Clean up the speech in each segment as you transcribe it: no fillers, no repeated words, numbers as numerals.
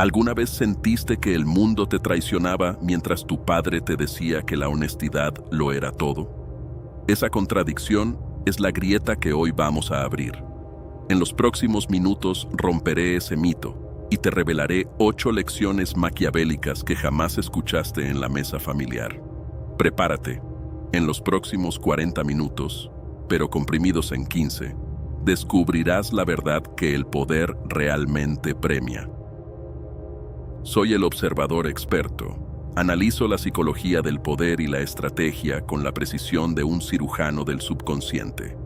¿Alguna vez sentiste que el mundo te traicionaba mientras tu padre te decía que la honestidad lo era todo? Esa contradicción es la grieta que hoy vamos a abrir. En los próximos minutos romperé ese mito y te revelaré 8 lecciones maquiavélicas que jamás escuchaste en la mesa familiar. Prepárate. En los próximos 40 minutos, pero comprimidos en 15, descubrirás la verdad que el poder realmente premia. Soy el observador experto. Analizo la psicología del poder y la estrategia con la precisión de un cirujano del subconsciente.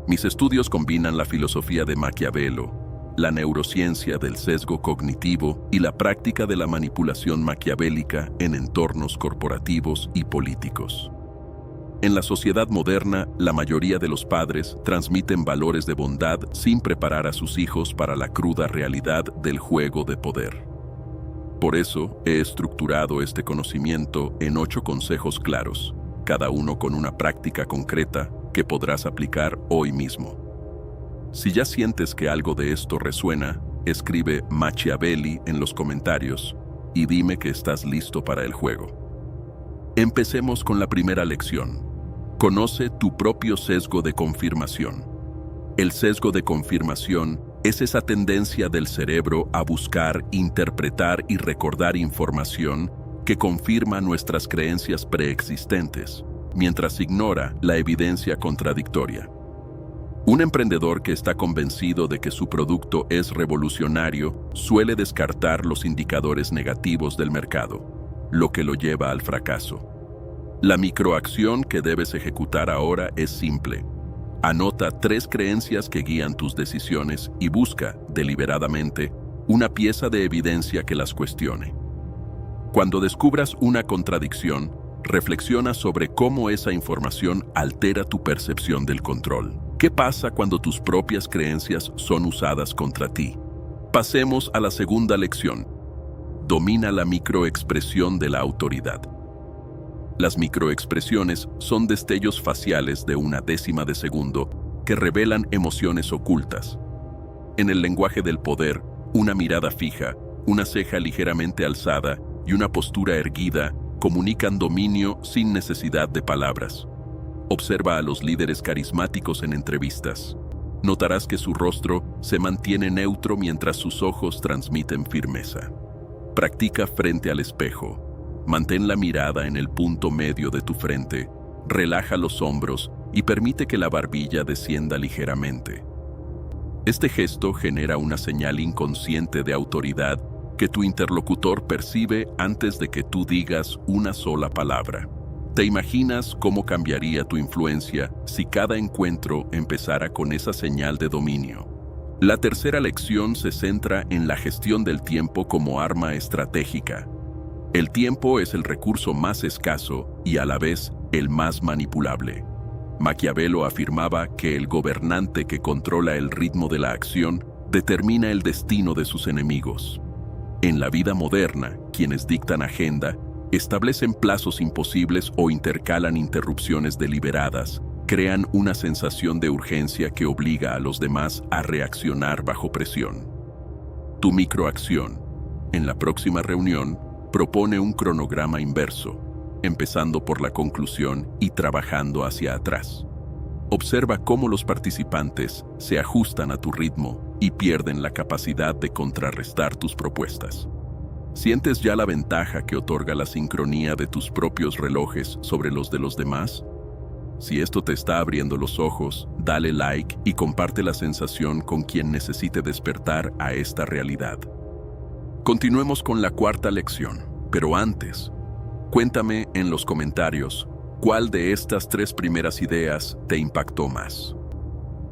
Mis estudios combinan la filosofía de Maquiavelo, la neurociencia del sesgo cognitivo y la práctica de la manipulación maquiavélica en entornos corporativos y políticos. En la sociedad moderna, la mayoría de los padres transmiten valores de bondad sin preparar a sus hijos para la cruda realidad del juego de poder. Por eso, he estructurado este conocimiento en 8 consejos claros, cada uno con una práctica concreta que podrás aplicar hoy mismo. Si ya sientes que algo de esto resuena, escribe Machiavelli en los comentarios y dime que estás listo para el juego. Empecemos con la primera lección. Conoce tu propio sesgo de confirmación. El sesgo de confirmación es esa tendencia del cerebro a buscar, interpretar y recordar información que confirma nuestras creencias preexistentes, mientras ignora la evidencia contradictoria. Un emprendedor que está convencido de que su producto es revolucionario suele descartar los indicadores negativos del mercado, lo que lo lleva al fracaso. La microacción que debes ejecutar ahora es simple. Anota 3 creencias que guían tus decisiones y busca, deliberadamente, una pieza de evidencia que las cuestione. Cuando descubras una contradicción, reflexiona sobre cómo esa información altera tu percepción del control. ¿Qué pasa cuando tus propias creencias son usadas contra ti? Pasemos a la segunda lección. Domina la microexpresión de la autoridad. Las microexpresiones son destellos faciales de una décima de segundo que revelan emociones ocultas. En el lenguaje del poder, una mirada fija, una ceja ligeramente alzada y una postura erguida comunican dominio sin necesidad de palabras. Observa a los líderes carismáticos en entrevistas. Notarás que su rostro se mantiene neutro mientras sus ojos transmiten firmeza. Practica frente al espejo. Mantén la mirada en el punto medio de tu frente, relaja los hombros y permite que la barbilla descienda ligeramente. Este gesto genera una señal inconsciente de autoridad que tu interlocutor percibe antes de que tú digas una sola palabra. ¿Te imaginas cómo cambiaría tu influencia si cada encuentro empezara con esa señal de dominio? La tercera lección se centra en la gestión del tiempo como arma estratégica. El tiempo es el recurso más escaso y a la vez el más manipulable. Maquiavelo afirmaba que el gobernante que controla el ritmo de la acción determina el destino de sus enemigos. En la vida moderna, quienes dictan agenda, establecen plazos imposibles o intercalan interrupciones deliberadas, crean una sensación de urgencia que obliga a los demás a reaccionar bajo presión. Tu microacción. En la próxima reunión, propone un cronograma inverso, empezando por la conclusión y trabajando hacia atrás. Observa cómo los participantes se ajustan a tu ritmo y pierden la capacidad de contrarrestar tus propuestas. ¿Sientes ya la ventaja que otorga la sincronía de tus propios relojes sobre los de los demás? Si esto te está abriendo los ojos, dale like y comparte la sensación con quien necesite despertar a esta realidad. Continuemos con la cuarta lección, pero antes, cuéntame en los comentarios cuál de estas 3 primeras ideas te impactó más.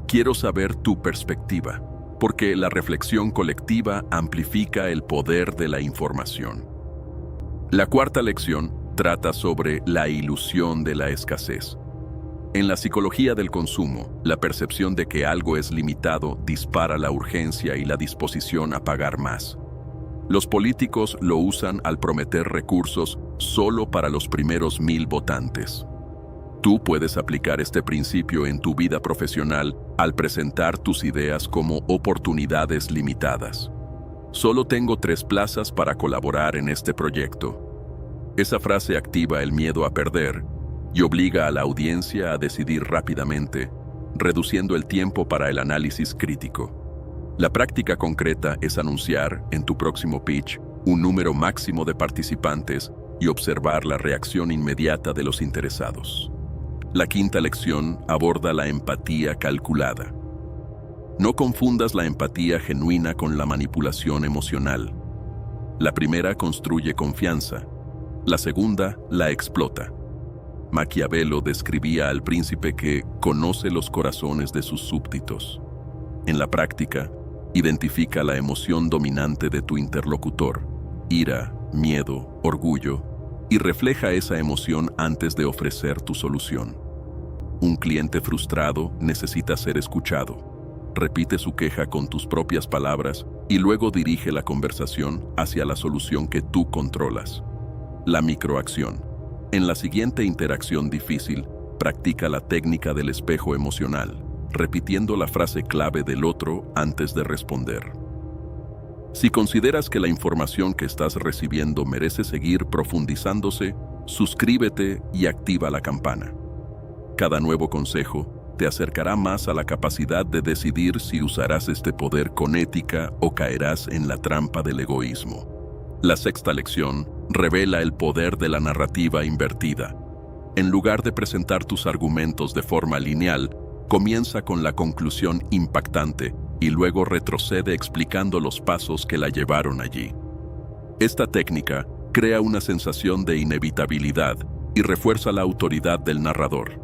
Quiero saber tu perspectiva, porque la reflexión colectiva amplifica el poder de la información. La cuarta lección trata sobre la ilusión de la escasez. En la psicología del consumo, la percepción de que algo es limitado dispara la urgencia y la disposición a pagar más. Los políticos lo usan al prometer recursos solo para los primeros 1000 votantes. Tú puedes aplicar este principio en tu vida profesional al presentar tus ideas como oportunidades limitadas. Solo tengo 3 plazas para colaborar en este proyecto. Esa frase activa el miedo a perder y obliga a la audiencia a decidir rápidamente, reduciendo el tiempo para el análisis crítico. La práctica concreta es anunciar, en tu próximo pitch, un número máximo de participantes y observar la reacción inmediata de los interesados. La quinta lección aborda la empatía calculada. No confundas la empatía genuina con la manipulación emocional. La primera construye confianza, la segunda la explota. Maquiavelo describía al príncipe que conoce los corazones de sus súbditos. En la práctica, identifica la emoción dominante de tu interlocutor, ira, miedo, orgullo, y refleja esa emoción antes de ofrecer tu solución. Un cliente frustrado necesita ser escuchado. Repite su queja con tus propias palabras y luego dirige la conversación hacia la solución que tú controlas. La microacción. En la siguiente interacción difícil, practica la técnica del espejo emocional, repitiendo la frase clave del otro antes de responder. Si consideras que la información que estás recibiendo merece seguir profundizándose, suscríbete y activa la campana. Cada nuevo consejo te acercará más a la capacidad de decidir si usarás este poder con ética o caerás en la trampa del egoísmo. La sexta lección revela el poder de la narrativa invertida. En lugar de presentar tus argumentos de forma lineal, comienza con la conclusión impactante y luego retrocede explicando los pasos que la llevaron allí. Esta técnica crea una sensación de inevitabilidad y refuerza la autoridad del narrador.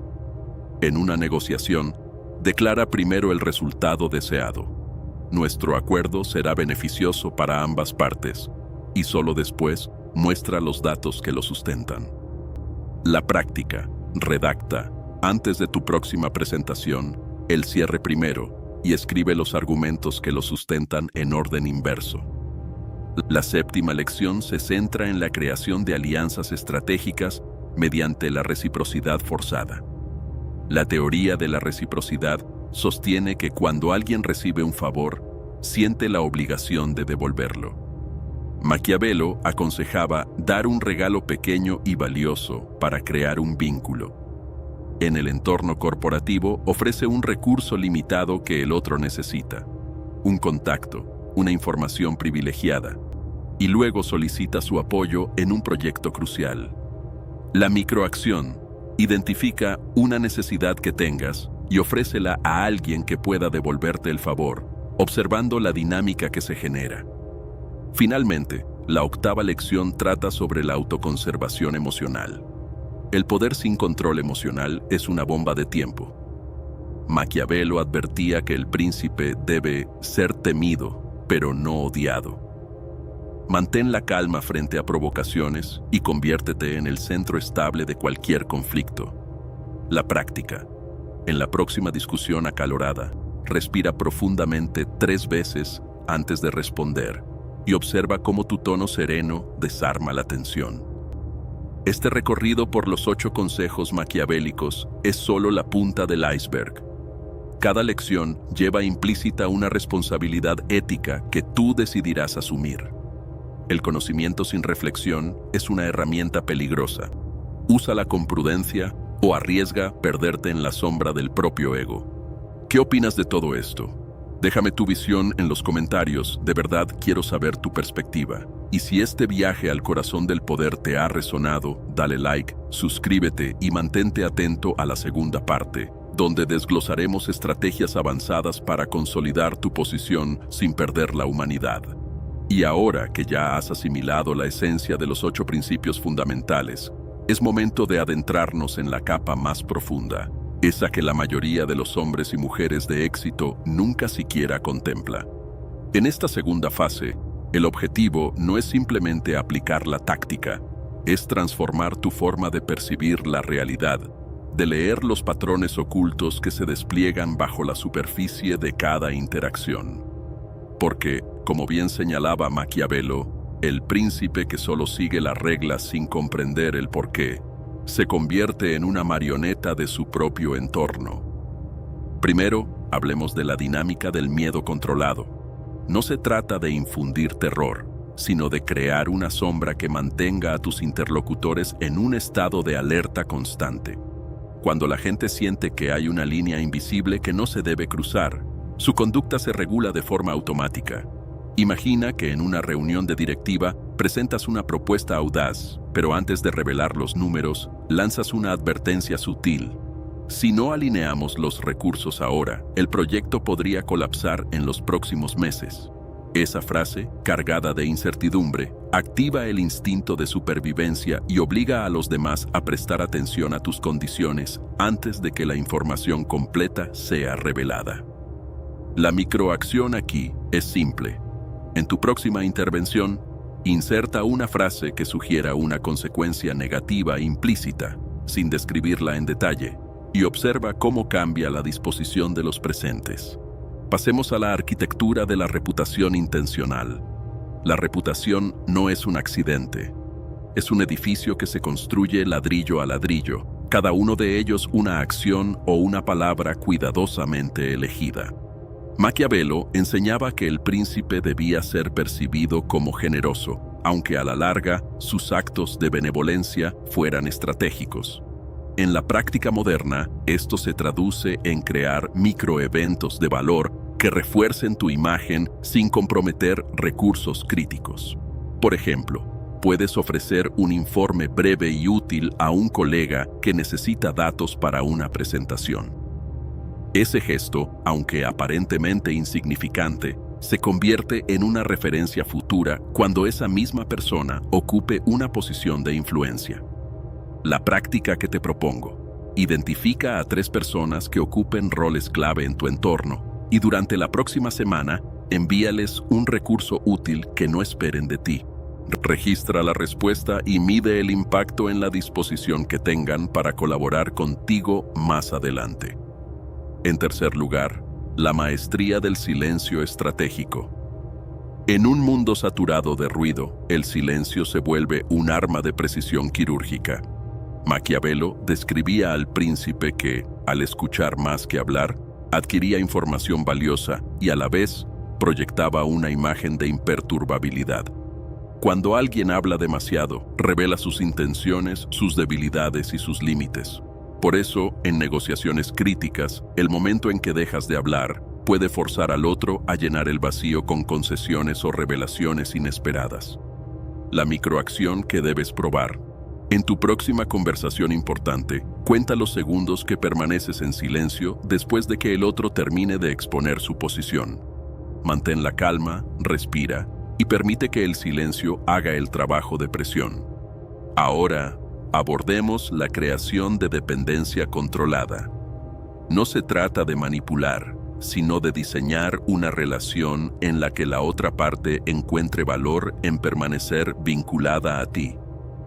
En una negociación, declara primero el resultado deseado. Nuestro acuerdo será beneficioso para ambas partes, y solo después muestra los datos que lo sustentan. La práctica. Redacta, antes de tu próxima presentación, el cierre primero y escribe los argumentos que lo sustentan en orden inverso. La séptima lección se centra en la creación de alianzas estratégicas mediante la reciprocidad forzada. La teoría de la reciprocidad sostiene que cuando alguien recibe un favor, siente la obligación de devolverlo. Maquiavelo aconsejaba dar un regalo pequeño y valioso para crear un vínculo. En el entorno corporativo ofrece un recurso limitado que el otro necesita, un contacto, una información privilegiada, y luego solicita su apoyo en un proyecto crucial. La microacción identifica una necesidad que tengas y ofrécela a alguien que pueda devolverte el favor, observando la dinámica que se genera. Finalmente, la octava lección trata sobre la autoconservación emocional. El poder sin control emocional es una bomba de tiempo. Maquiavelo advertía que el príncipe debe ser temido, pero no odiado. Mantén la calma frente a provocaciones y conviértete en el centro estable de cualquier conflicto. La práctica. En la próxima discusión acalorada, respira profundamente 3 veces antes de responder y observa cómo tu tono sereno desarma la tensión. Este recorrido por los 8 consejos maquiavélicos es solo la punta del iceberg. Cada lección lleva implícita una responsabilidad ética que tú decidirás asumir. El conocimiento sin reflexión es una herramienta peligrosa. Úsala con prudencia o arriesga perderte en la sombra del propio ego. ¿Qué opinas de todo esto? Déjame tu visión en los comentarios, de verdad quiero saber tu perspectiva. Y si este viaje al corazón del poder te ha resonado, dale like, suscríbete y mantente atento a la segunda parte, donde desglosaremos estrategias avanzadas para consolidar tu posición sin perder la humanidad. Y ahora que ya has asimilado la esencia de los 8 principios fundamentales, es momento de adentrarnos en la capa más profunda, esa que la mayoría de los hombres y mujeres de éxito nunca siquiera contempla. En esta segunda fase, el objetivo no es simplemente aplicar la táctica, es transformar tu forma de percibir la realidad, de leer los patrones ocultos que se despliegan bajo la superficie de cada interacción. Porque, como bien señalaba Maquiavelo, el príncipe que solo sigue las reglas sin comprender el porqué, se convierte en una marioneta de su propio entorno. Primero, hablemos de la dinámica del miedo controlado. No se trata de infundir terror, sino de crear una sombra que mantenga a tus interlocutores en un estado de alerta constante. Cuando la gente siente que hay una línea invisible que no se debe cruzar, su conducta se regula de forma automática. Imagina que en una reunión de directiva presentas una propuesta audaz, pero antes de revelar los números, lanzas una advertencia sutil. Si no alineamos los recursos ahora, el proyecto podría colapsar en los próximos meses. Esa frase, cargada de incertidumbre, activa el instinto de supervivencia y obliga a los demás a prestar atención a tus condiciones antes de que la información completa sea revelada. La microacción aquí es simple. En tu próxima intervención, inserta una frase que sugiera una consecuencia negativa implícita, sin describirla en detalle, y observa cómo cambia la disposición de los presentes. Pasemos a la arquitectura de la reputación intencional. La reputación no es un accidente. Es un edificio que se construye ladrillo a ladrillo, cada uno de ellos una acción o una palabra cuidadosamente elegida. Maquiavelo enseñaba que el príncipe debía ser percibido como generoso, aunque a la larga sus actos de benevolencia fueran estratégicos. En la práctica moderna, esto se traduce en crear microeventos de valor que refuercen tu imagen sin comprometer recursos críticos. Por ejemplo, puedes ofrecer un informe breve y útil a un colega que necesita datos para una presentación. Ese gesto, aunque aparentemente insignificante, se convierte en una referencia futura cuando esa misma persona ocupe una posición de influencia. La práctica que te propongo: identifica a 3 personas que ocupen roles clave en tu entorno y durante la próxima semana envíales un recurso útil que no esperen de ti. Registra la respuesta y mide el impacto en la disposición que tengan para colaborar contigo más adelante. En tercer lugar, la maestría del silencio estratégico. En un mundo saturado de ruido, el silencio se vuelve un arma de precisión quirúrgica. Maquiavelo describía al príncipe que, al escuchar más que hablar, adquiría información valiosa y a la vez proyectaba una imagen de imperturbabilidad. Cuando alguien habla demasiado, revela sus intenciones, sus debilidades y sus límites. Por eso, en negociaciones críticas, el momento en que dejas de hablar puede forzar al otro a llenar el vacío con concesiones o revelaciones inesperadas. La microacción que debes probar. En tu próxima conversación importante, cuenta los segundos que permaneces en silencio después de que el otro termine de exponer su posición. Mantén la calma, respira y permite que el silencio haga el trabajo de presión. Ahora, abordemos la creación de dependencia controlada. No se trata de manipular, sino de diseñar una relación en la que la otra parte encuentre valor en permanecer vinculada a ti.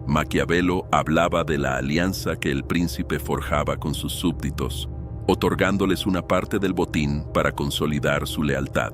Maquiavelo hablaba de la alianza que el príncipe forjaba con sus súbditos, otorgándoles una parte del botín para consolidar su lealtad.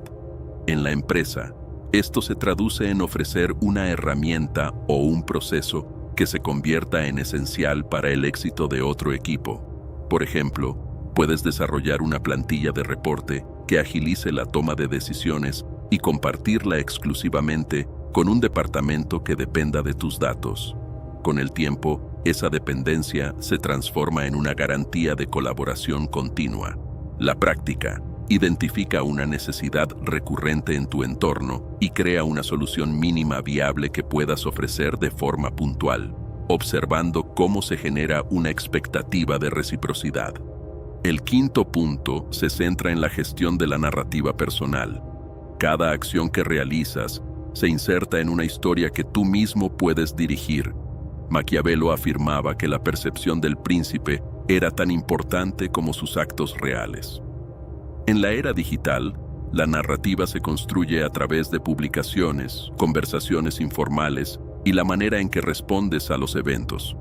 En la empresa, esto se traduce en ofrecer una herramienta o un proceso que se convierta en esencial para el éxito de otro equipo. Por ejemplo, puedes desarrollar una plantilla de reporte que agilice la toma de decisiones y compartirla exclusivamente con un departamento que dependa de tus datos. Con el tiempo, esa dependencia se transforma en una garantía de colaboración continua. La práctica identifica una necesidad recurrente en tu entorno y crea una solución mínima viable que puedas ofrecer de forma puntual, observando cómo se genera una expectativa de reciprocidad. El quinto punto se centra en la gestión de la narrativa personal. Cada acción que realizas se inserta en una historia que tú mismo puedes dirigir. Maquiavelo afirmaba que la percepción del príncipe era tan importante como sus actos reales. En la era digital, la narrativa se construye a través de publicaciones, conversaciones informales y la manera en que respondes a los eventos.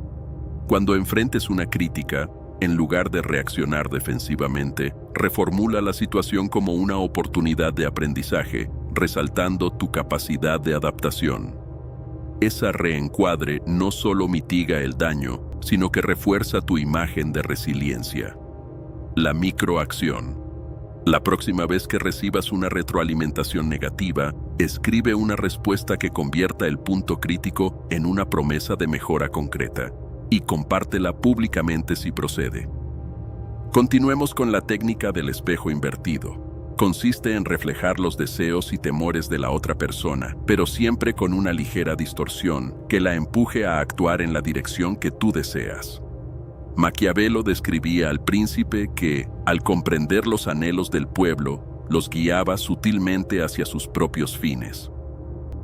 Cuando enfrentes una crítica, en lugar de reaccionar defensivamente, reformula la situación como una oportunidad de aprendizaje, resaltando tu capacidad de adaptación. Esa reencuadre no solo mitiga el daño, sino que refuerza tu imagen de resiliencia. La microacción. La próxima vez que recibas una retroalimentación negativa, escribe una respuesta que convierta el punto crítico en una promesa de mejora concreta y compártela públicamente si procede. Continuemos con la técnica del espejo invertido. Consiste en reflejar los deseos y temores de la otra persona, pero siempre con una ligera distorsión que la empuje a actuar en la dirección que tú deseas. Maquiavelo describía al príncipe que, al comprender los anhelos del pueblo, los guiaba sutilmente hacia sus propios fines.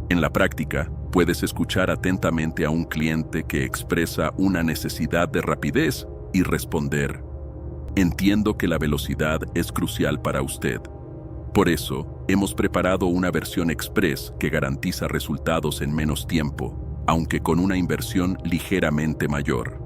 En la práctica, puedes escuchar atentamente a un cliente que expresa una necesidad de rapidez y responder: entiendo que la velocidad es crucial para usted. Por eso, hemos preparado una versión express que garantiza resultados en menos tiempo, aunque con una inversión ligeramente mayor.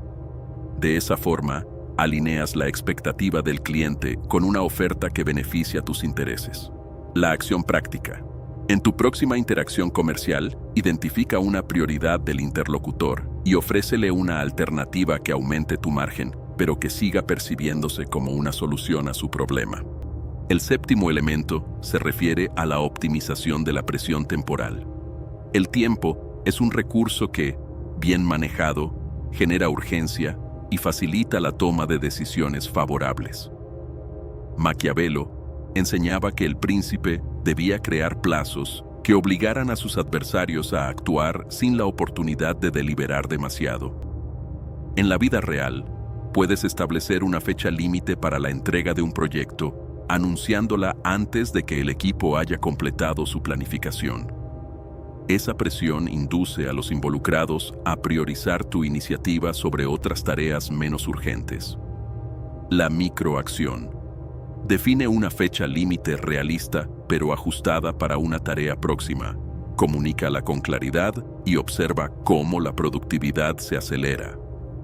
De esa forma, alineas la expectativa del cliente con una oferta que beneficia tus intereses. La acción práctica. En tu próxima interacción comercial, identifica una prioridad del interlocutor y ofrécele una alternativa que aumente tu margen, pero que siga percibiéndose como una solución a su problema. El séptimo elemento se refiere a la optimización de la presión temporal. El tiempo es un recurso que, bien manejado, genera urgencia y facilita la toma de decisiones favorables. Maquiavelo enseñaba que el príncipe debía crear plazos que obligaran a sus adversarios a actuar sin la oportunidad de deliberar demasiado. En la vida real, puedes establecer una fecha límite para la entrega de un proyecto, anunciándola antes de que el equipo haya completado su planificación. Esa presión induce a los involucrados a priorizar tu iniciativa sobre otras tareas menos urgentes. La microacción. Define una fecha límite realista, pero ajustada para una tarea próxima. Comunícala con claridad y observa cómo la productividad se acelera.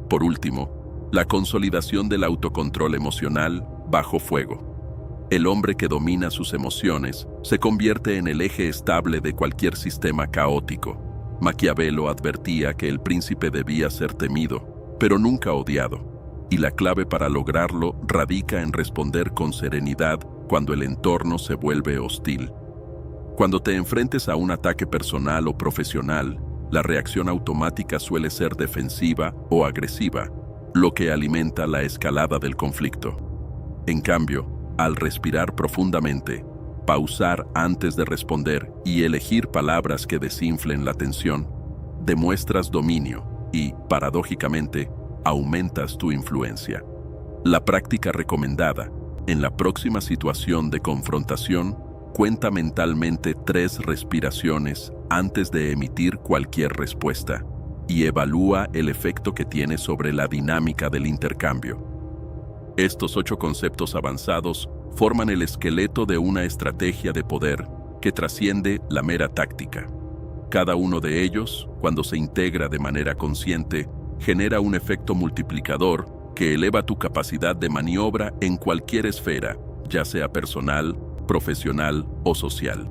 Por último, la consolidación del autocontrol emocional bajo fuego. El hombre que domina sus emociones se convierte en el eje estable de cualquier sistema caótico. Maquiavelo advertía que el príncipe debía ser temido, pero nunca odiado, y la clave para lograrlo radica en responder con serenidad cuando el entorno se vuelve hostil. Cuando te enfrentes a un ataque personal o profesional, la reacción automática suele ser defensiva o agresiva, lo que alimenta la escalada del conflicto. En cambio, al respirar profundamente, pausar antes de responder y elegir palabras que desinflen la tensión, demuestras dominio y, paradójicamente, aumentas tu influencia. La práctica recomendada: en la próxima situación de confrontación, cuenta mentalmente 3 respiraciones antes de emitir cualquier respuesta y evalúa el efecto que tiene sobre la dinámica del intercambio. Estos 8 conceptos avanzados forman el esqueleto de una estrategia de poder que trasciende la mera táctica. Cada uno de ellos, cuando se integra de manera consciente, genera un efecto multiplicador que eleva tu capacidad de maniobra en cualquier esfera, ya sea personal, profesional o social.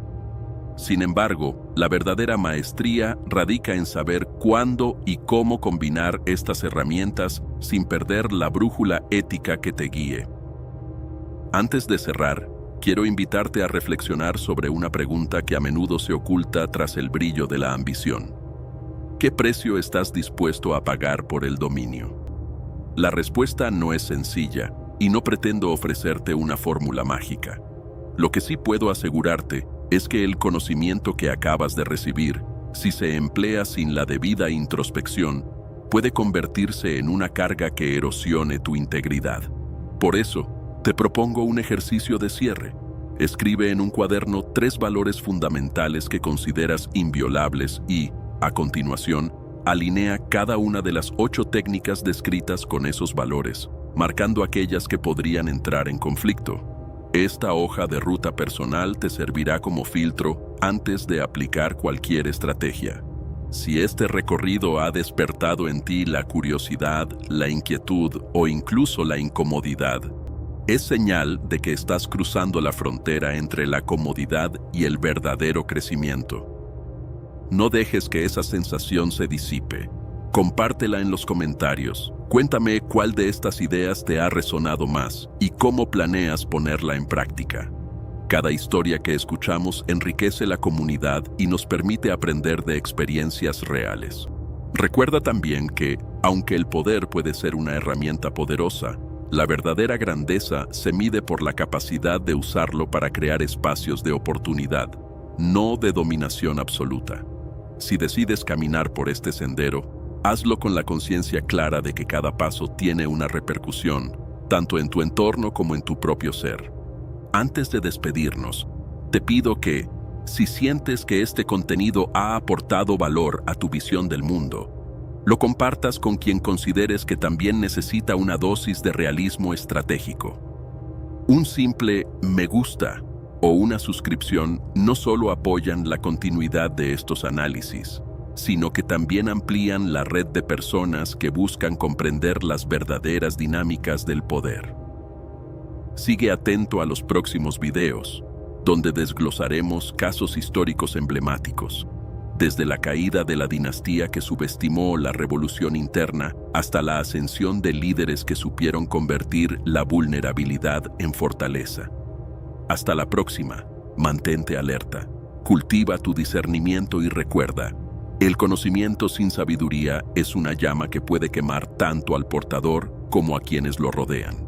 Sin embargo, la verdadera maestría radica en saber cuándo y cómo combinar estas herramientas sin perder la brújula ética que te guíe. Antes de cerrar, quiero invitarte a reflexionar sobre una pregunta que a menudo se oculta tras el brillo de la ambición. ¿Qué precio estás dispuesto a pagar por el dominio? La respuesta no es sencilla y no pretendo ofrecerte una fórmula mágica. Lo que sí puedo asegurarte es que el conocimiento que acabas de recibir, si se emplea sin la debida introspección, puede convertirse en una carga que erosione tu integridad. Por eso, te propongo un ejercicio de cierre. Escribe en un cuaderno 3 valores fundamentales que consideras inviolables y, a continuación, alinea cada una de las 8 técnicas descritas con esos valores, marcando aquellas que podrían entrar en conflicto. Esta hoja de ruta personal te servirá como filtro antes de aplicar cualquier estrategia. Si este recorrido ha despertado en ti la curiosidad, la inquietud o incluso la incomodidad, es señal de que estás cruzando la frontera entre la comodidad y el verdadero crecimiento. No dejes que esa sensación se disipe. Compártela en los comentarios. Cuéntame cuál de estas ideas te ha resonado más y cómo planeas ponerla en práctica. Cada historia que escuchamos enriquece la comunidad y nos permite aprender de experiencias reales. Recuerda también que, aunque el poder puede ser una herramienta poderosa, la verdadera grandeza se mide por la capacidad de usarlo para crear espacios de oportunidad, no de dominación absoluta. Si decides caminar por este sendero, hazlo con la conciencia clara de que cada paso tiene una repercusión, tanto en tu entorno como en tu propio ser. Antes de despedirnos, te pido que, si sientes que este contenido ha aportado valor a tu visión del mundo, lo compartas con quien consideres que también necesita una dosis de realismo estratégico. Un simple me gusta o una suscripción no solo apoyan la continuidad de estos análisis, sino que también amplían la red de personas que buscan comprender las verdaderas dinámicas del poder. Sigue atento a los próximos videos, donde desglosaremos casos históricos emblemáticos, desde la caída de la dinastía que subestimó la revolución interna hasta la ascensión de líderes que supieron convertir la vulnerabilidad en fortaleza. Hasta la próxima, mantente alerta, cultiva tu discernimiento y recuerda, el conocimiento sin sabiduría es una llama que puede quemar tanto al portador como a quienes lo rodean.